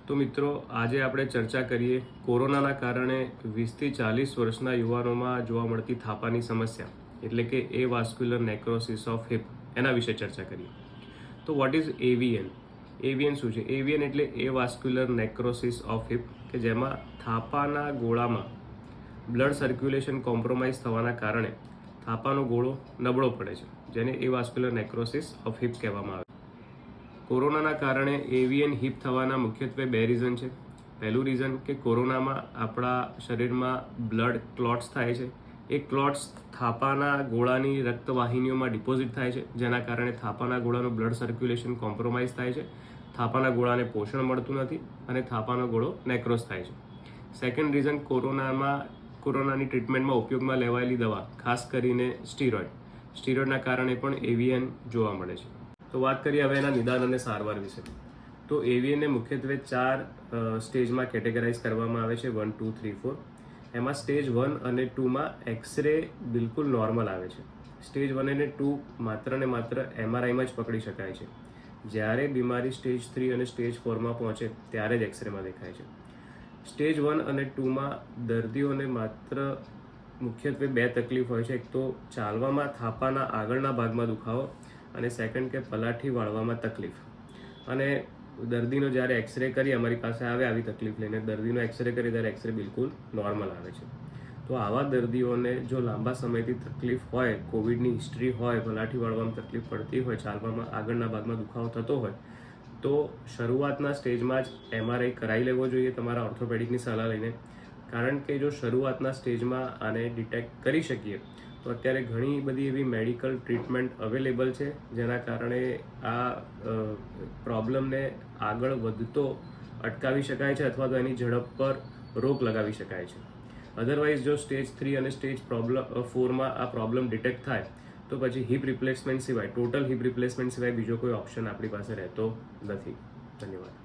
તો મિત્રો આજે આપણે ચર્ચા કરીએ કોરોનાના કારણે 20 થી 40 વર્ષના યુવાનોમાં જોવા મળતી થાપાની સમસ્યા એટલે કે એવાસ્ક્યુલર નેક્રોસિસ ઓફ હિપ એના વિશે ચર્ચા કરીએ. તો વોટ ઇઝ એવીએન? એવીએન શું છે? એવીએન એટલે એવાસ્ક્યુલર નેક્રોસિસ ઓફ હિપ કે જેમાં થાપાના ગોળામાં બ્લડ સર્ક્યુલેશન કોમ્પ્રોમાઇઝ થવાના કારણે થાપાનો ગોળો નબળો પડે છે, જેને એવાસ્ક્યુલર નેક્રોસિસ ઓફ હિપ કહેવામાં આવે છે. કોરોનાના કારણે એવીએન હિપ થવાના મુખ્યત્વે બે રીઝન છે. પહેલું રીઝન કે કોરોનામાં આપણા શરીરમાં બ્લડ ક્લોટ્સ થાય છે. એ ક્લોટ્સ થાપાના ગોળાની રક્તવાહિનીઓમાં ડિપોઝિટ થાય છે, જેના કારણે થાપાના ગોળાનું બ્લડ સર્ક્યુલેશન કોમ્પ્રોમાઇઝ થાય છે. થાપાના ગોળાને પોષણ મળતું નથી અને થાપાનો ગોળો નેક્રોસ થાય છે. સેકન્ડ રીઝન કોરોનાની ટ્રીટમેન્ટમાં ઉપયોગમાં લેવાયેલી દવા, ખાસ કરીને સ્ટીરોઇડના કારણે પણ એવીએન જોવા મળે છે. તો વાત કરીએ હવે એના નિદાન અને સારવાર વિશે. તો એવીએનને મુખ્યત્વે 4 સ્ટેજમાં કેટેગરાઇઝ કરવામાં આવે છે, 1, 2, 3, 4. એમાં સ્ટેજ 1 અને 2માં એક્સરે બિલકુલ નોર્મલ આવે છે. સ્ટેજ 1 અને 2 માત્ર ને માત્ર એમઆરઆઈમાં જ પકડી શકાય છે. જ્યારે બીમારી સ્ટેજ 3 અને સ્ટેજ 4માં પહોંચે ત્યારે જ એક્સરેમાં દેખાય છે. સ્ટેજ 1 અને 2માં દર્દીઓને માત્ર મુખ્યત્વે 2 તકલીફ હોય છે. એક તો ચાલવામાં થાપાના આગળના ભાગમાં દુખાવો અને સેકન્ડ કે પલાઠી વાળવામાં તકલીફ. અને દર્દીનો જ્યારે એક્સરે કરી અમારી પાસે આવે આવી તકલીફ લઈને, દર્દીનો એક્સરે કરી ત્યારે એક્સરે બિલકુલ નોર્મલ આવે છે. તો આવા દર્દીઓને જો લાંબા સમયથી તકલીફ હોય, કોવિડની હિસ્ટ્રી હોય, પલાઠી વાળવામાં તકલીફ પડતી હોય, ચાલવામાં આગળના ભાગમાં દુખાવો થતો હોય, તો શરૂઆતના સ્ટેજમાં જ એમઆરઆઈ કરાવી લેવો જોઈએ તમારા ઓર્થોપેડિકની સલાહ લઈને. કારણ કે જો શરૂઆતના સ્ટેજમાં આને ડિટેક્ટ કરી શકીએ તો અત્યારે ઘણી બધી એવી મેડિકલ ટ્રીટમેન્ટ અવેલેબલ છે, જેના કારણે આ પ્રોબ્લેમને આગળ વધતો અટકાવી શકાય છે અથવા તો એની ઝડપ પર રોક લગાવી શકાય છે. અધરવાઇઝ જો સ્ટેજ 3 અને સ્ટેજ 4માં આ પ્રોબ્લેમ ડિટેક્ટ થાય તો પછી હિપ રિપ્લેસમેન્ટ સિવાય, ટોટલ હિપ રિપ્લેસમેન્ટ સિવાય બીજો કોઈ ઓપ્શન આપણી પાસે રહેતો નથી. ધન્યવાદ.